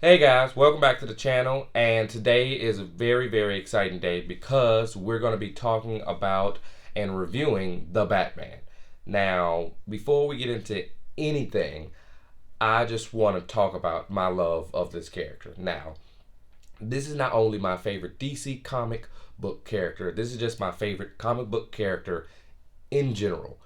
Hey guys, welcome back to the channel, and today is a very exciting day because we're going to be talking about and reviewing The Batman. Now, before we get into anything, I just want to talk about my love of this character. Now, this is not only my favorite DC comic book character, this is just my favorite comic book character in general.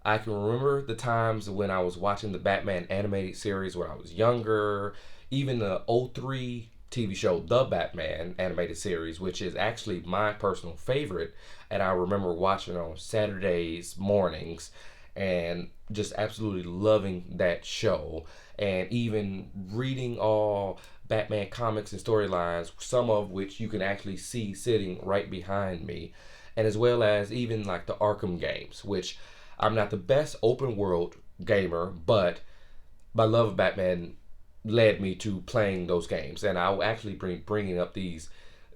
I can remember the times when I was watching the Batman animated series when I was younger, even the '03 TV show The Batman animated series, which is actually my personal favorite, and I remember watching on Saturdays mornings and just absolutely loving that show, and even reading all Batman comics and storylines, some of which you can actually see sitting right behind me, and as well as even like the Arkham games, which I'm not the best open world gamer, but my love of Batman led me to playing those games, and I'll actually be bringing up these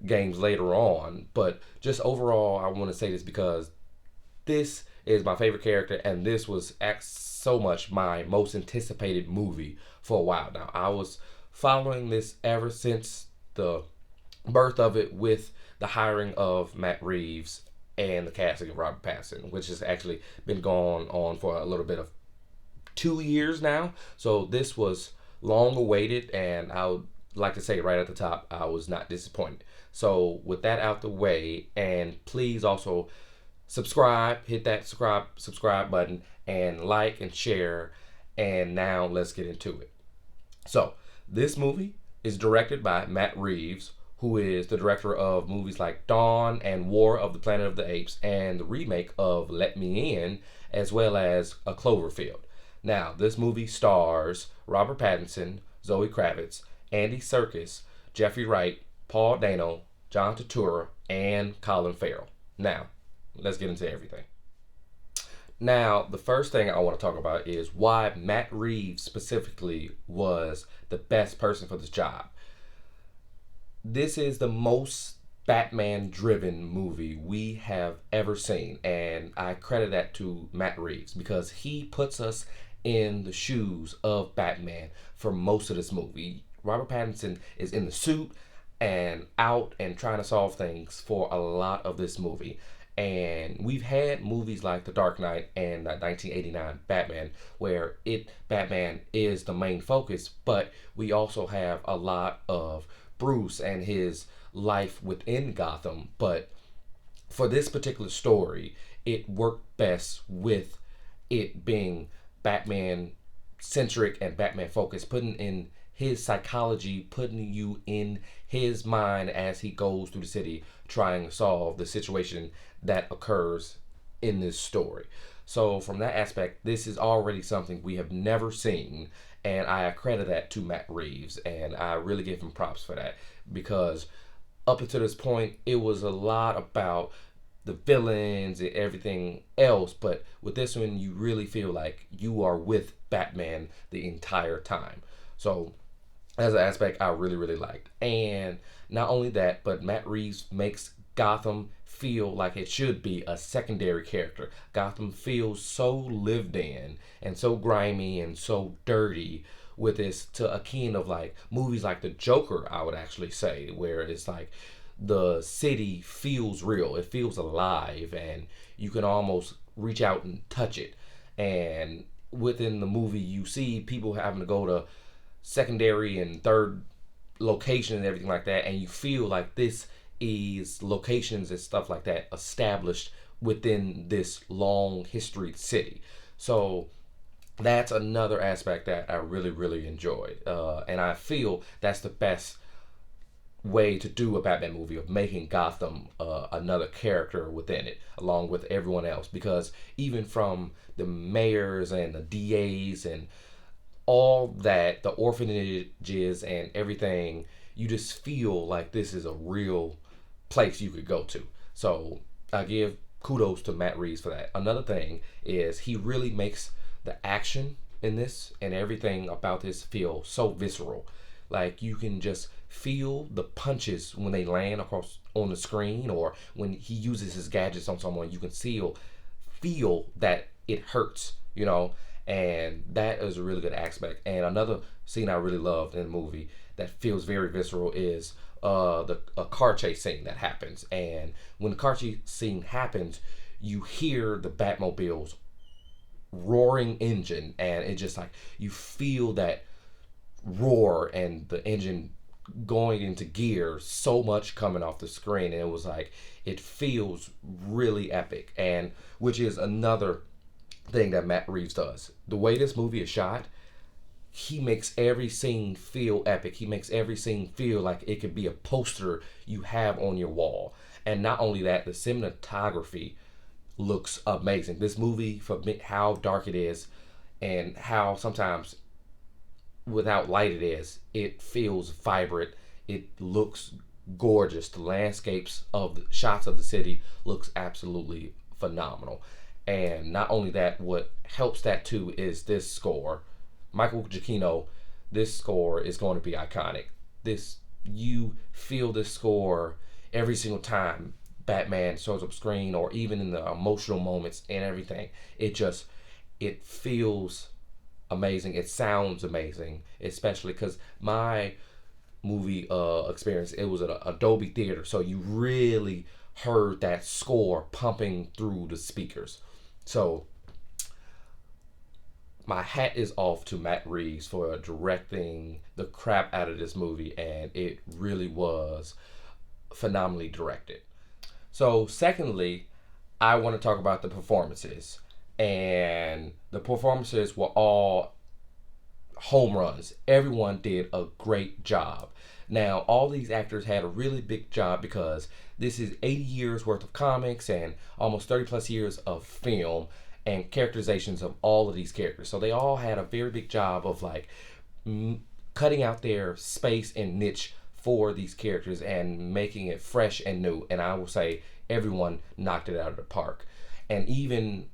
games later on. But just overall, I want to say this because this is my favorite character, and this was so much my most anticipated movie for a while now. I was following this ever since the birth of it, with the hiring of Matt Reeves and the casting of Robert Pattinson, which has actually been going on for a little bit of 2 years now. So this was long awaited, and I would like to say right at the top, I was not disappointed. So with that out the way, and please also subscribe, hit that subscribe button, and like and share. And now let's get into it. So this movie is directed by Matt Reeves, who is the director of movies like Dawn and War of the Planet of the Apes, and the remake of Let Me In, as well as A Cloverfield. Now, this movie stars Robert Pattinson, Zoe Kravitz, Andy Serkis, Jeffrey Wright, Paul Dano, John Turturro, and Colin Farrell. Now, let's get into everything. Now, the first thing I want to talk about is why Matt Reeves specifically was the best person for this job. This is the most Batman driven movie we have ever seen, and I credit that to Matt Reeves because he puts us in the shoes of Batman for most of this movie. Robert Pattinson is in the suit and out and trying to solve things for a lot of this movie. And we've had movies like The Dark Knight and the 1989 Batman, where Batman is the main focus, but we also have a lot of Bruce and his life within Gotham. But for this particular story, it worked best with it being Batman centric and Batman focused, putting in his psychology, putting you in his mind as he goes through the city trying to solve the situation that occurs in this story. So from that aspect, this is already something we have never seen, and I accredit that to Matt Reeves, and I really give him props for that, because up until this point, it was a lot about the villains and everything else, but with this one, you really feel like you are with Batman the entire time. So as an aspect I really liked. And not only that, but Matt Reeves makes Gotham feel like it should be a secondary character. Gotham feels so lived in and so grimy and so dirty, with this to akin of like movies like The Joker, I would actually say, where it's like the city feels real, it feels alive, and you can almost reach out and touch it. And within the movie, you see people having to go to secondary and third location and everything like that, and you feel like this is locations and stuff like that established within this long history city. So that's another aspect that I really enjoyed, and I feel that's the best way to do a Batman movie, of making Gotham another character within it, along with everyone else. Because even from the mayors and the DAs and all that, the orphanages and everything, you just feel like this is a real place you could go to. So I give kudos to Matt Reeves for that. Another thing is he really makes the action in this and everything about this feel so visceral. Like you can just feel the punches when they land across on the screen, or when he uses his gadgets on someone, you can feel that it hurts, and that is a really good aspect. And another scene I really loved in the movie that feels very visceral is the a car chase scene that happens. And when the car chase scene happens, you hear the Batmobile's roaring engine, and it just like you feel that roar and the engine going into gear, so much coming off the screen, and it was like it feels really epic. And which is another thing that Matt Reeves does. The way this movie is shot, he makes every scene feel epic. He makes every scene feel like it could be a poster you have on your wall. And not only that, the cinematography looks amazing. This movie, for me, how dark it is and how sometimes without light it feels vibrant. It looks gorgeous. The landscapes of the shots of the city looks absolutely phenomenal. And not only that, what helps that too is this score. Michael Giacchino, this score is going to be iconic. This you feel this score every single time Batman shows up screen, or even in the emotional moments and everything. It feels amazing. It sounds amazing, especially because my movie experience, it was an Adobe theater, so you really heard that score pumping through the speakers. So my hat is off to Matt Reeves for directing the crap out of this movie, and it really was phenomenally directed. So secondly, I want to talk about the performances, and the performances were all home runs. Everyone did a great job. Now, all these actors had a really big job because this is 80 years worth of comics and almost 30 plus years of film and characterizations of all of these characters. So they all had a very big job of like cutting out their space and niche for these characters and making it fresh and new. And I will say everyone knocked it out of the park. And even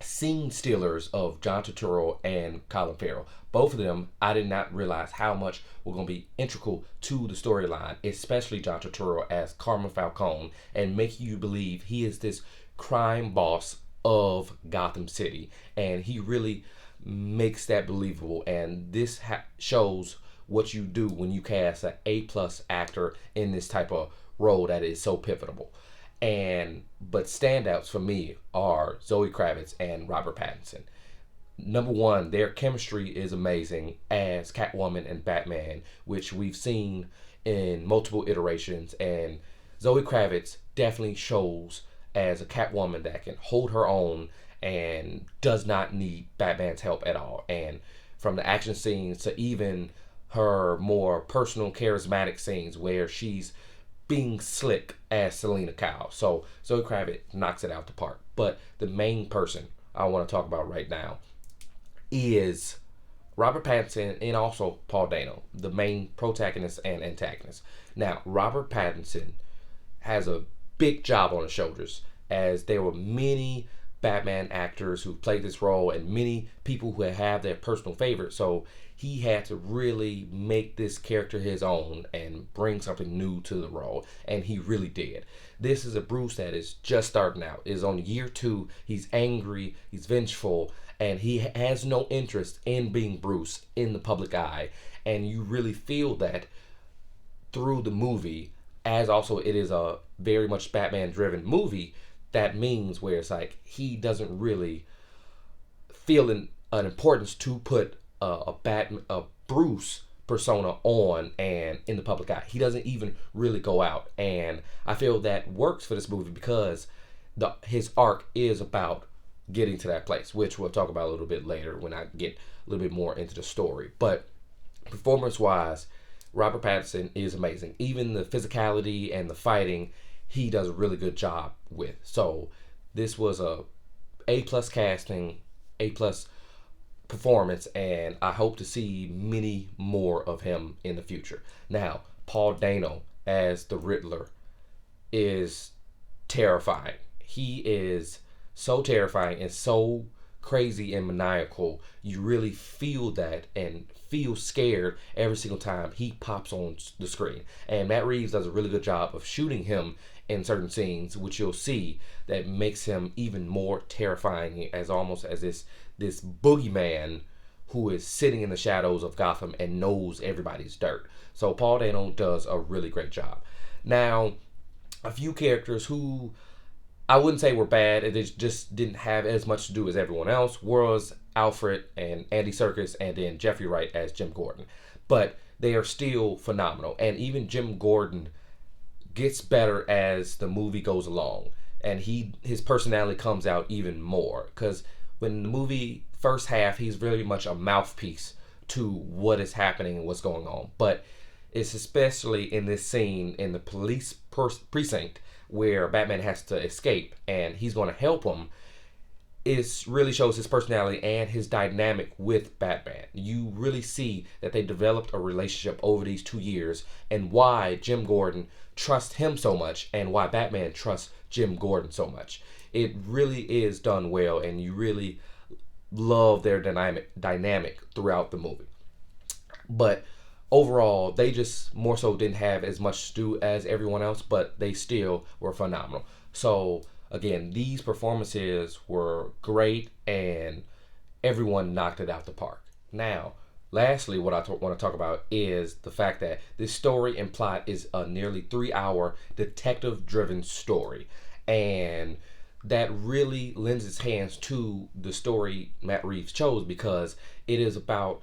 scene stealers of John Turturro and Colin Farrell. Both of them, I did not realize how much were going to be integral to the storyline, especially John Turturro as Carmine Falcone, and making you believe he is this crime boss of Gotham City. And he really makes that believable. And this shows what you do when you cast an A-plus actor in this type of role that is so pivotal. But standouts for me are Zoe Kravitz and Robert Pattinson. Number one, their chemistry is amazing as Catwoman and Batman, which we've seen in multiple iterations. And Zoe Kravitz definitely shows as a Catwoman that can hold her own and does not need Batman's help at all. And from the action scenes to even her more personal, charismatic scenes where she's being slick as Selena Kyle. So Zoe Kravitz knocks it out the park. But the main person I want to talk about right now is Robert Pattinson and also Paul Dano, the main protagonist and antagonist. Now, Robert Pattinson has a big job on his shoulders, as there were many Batman actors who played this role and many people who have their personal favorites. So he had to really make this character his own and bring something new to the role, and he really did. This is a Bruce that is just starting out, is on year 2. He's angry, he's vengeful, and he has no interest in being Bruce in the public eye. And you really feel that through the movie, as also it is a very much Batman driven movie. That means where it's like he doesn't really feel an importance to put a Bruce persona on and in the public eye. He doesn't even really go out, and I feel that works for this movie because his arc is about getting to that place, which we'll talk about a little bit later when I get a little bit more into the story. But performance wise, Robert Pattinson is amazing. Even the physicality and the fighting, he does a really good job with. So this was A+ casting, A+ performance, and I hope to see many more of him in the future. Now, Paul Dano as the Riddler is terrifying. He is so terrifying and so crazy and maniacal. You really feel that and feel scared every single time he pops on the screen. And Matt Reeves does a really good job of shooting him in certain scenes, which you'll see that makes him even more terrifying, as almost as this this boogeyman who is sitting in the shadows of Gotham and knows everybody's dirt. So Paul Dano does a really great job. Now, a few characters who I wouldn't say were bad, and they just didn't have as much to do as everyone else, was Alfred and Andy Serkis, and then Jeffrey Wright as Jim Gordon. But they are still phenomenal, and even Jim Gordon gets better as the movie goes along, and his personality comes out even more, because when the movie first half, he's very much a mouthpiece to what is happening and what's going on. But it's especially in this scene in the police precinct where Batman has to escape and he's going to help him. It really shows his personality and his dynamic with Batman. You really see that they developed a relationship over these 2 years, and why Jim Gordon trusts him so much and why Batman trusts Jim Gordon so much. It really is done well, and you really love their dynamic throughout the movie. But overall, they just more so didn't have as much to do as everyone else, but they still were phenomenal. So again, these performances were great, and everyone knocked it out the park. Now, lastly, what I want to talk about is the fact that this story and plot is a nearly 3-hour detective-driven story, and that really lends its hands to the story Matt Reeves chose, because it is about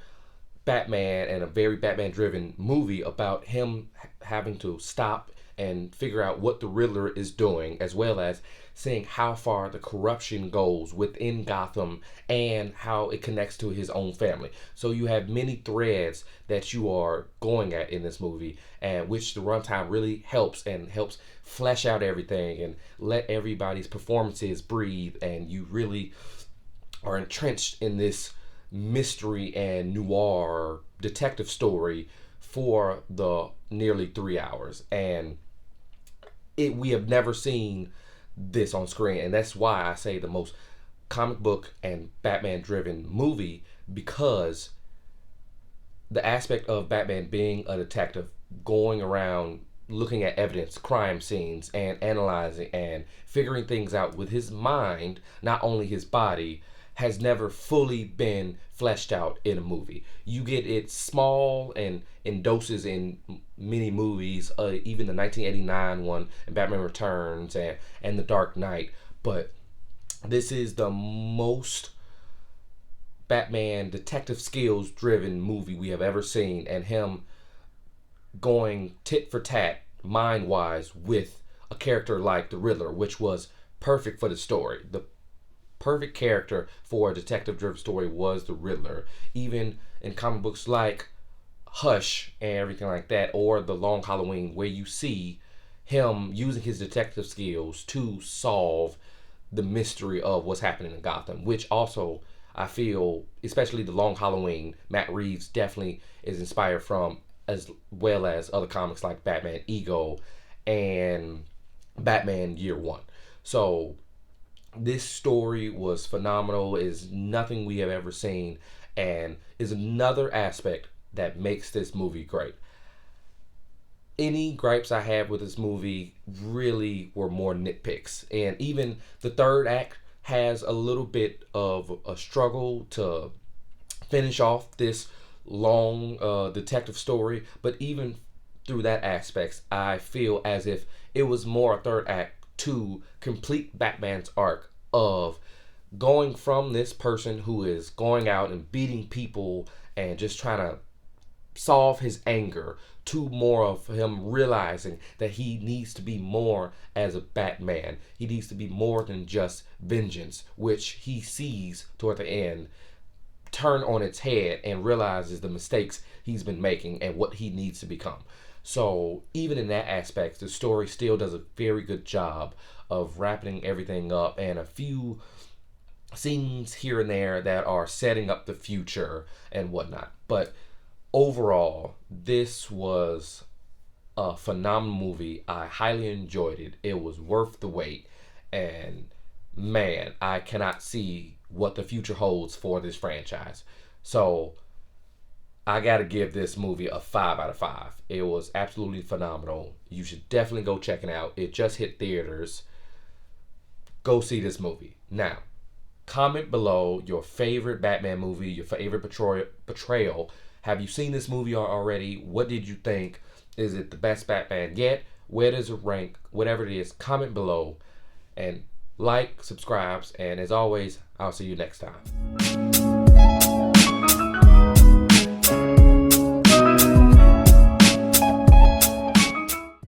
Batman, and a very Batman-driven movie about him having to stop and figure out what the Riddler is doing, as well as seeing how far the corruption goes within Gotham and how it connects to his own family. So you have many threads that you are going at in this movie, and which the runtime really helps flesh out everything and let everybody's performances breathe, and you really are entrenched in this mystery and noir detective story for the nearly 3 hours. And we have never seen this on screen, and that's why I say the most comic book and Batman driven movie, because the aspect of Batman being a detective, going around looking at evidence, crime scenes, and analyzing and figuring things out with his mind, not only his body, has never fully been fleshed out in a movie. You get it small and in doses in many movies, even the 1989 one, and Batman Returns, and The Dark Knight. But this is the most Batman detective skills driven movie we have ever seen, and him going tit for tat, mind wise, with a character like the Riddler, which was perfect for the story. The perfect character for a detective driven story was the Riddler. Even in comic books like Hush and everything like that, or The Long Halloween, where you see him using his detective skills to solve the mystery of what's happening in Gotham, which also I feel, especially The Long Halloween, Matt Reeves definitely is inspired from, as well as other comics like Batman Ego and Batman Year One. So this story was phenomenal, is nothing we have ever seen, and is another aspect that makes this movie great. Any gripes I have with this movie really were more nitpicks, and even the third act has a little bit of a struggle to finish off this long detective story. But even through that aspects, I feel as if it was more a third act to complete Batman's arc of going from this person who is going out and beating people and just trying to solve his anger, to more of him realizing that he needs to be more as a Batman. He needs to be more than just vengeance, which he sees toward the end turn on its head and realizes the mistakes he's been making and what he needs to become. So even in that aspect, the story still does a very good job of wrapping everything up, and a few scenes here and there that are setting up the future and whatnot. But overall, this was a phenomenal movie. I highly enjoyed it. It was worth the wait, and man, I cannot see what the future holds for this franchise. So I gotta give this movie a 5 out of 5. It was absolutely phenomenal. You should definitely go check it out. It just hit theaters. Go see this movie. Now, Comment below your favorite Batman movie, your favorite portrayal. Have you seen this movie already? What did you think? Is it the best Batman yet? Where does it rank? Whatever it is, comment below and like, subscribe, and as always, I'll see you next time.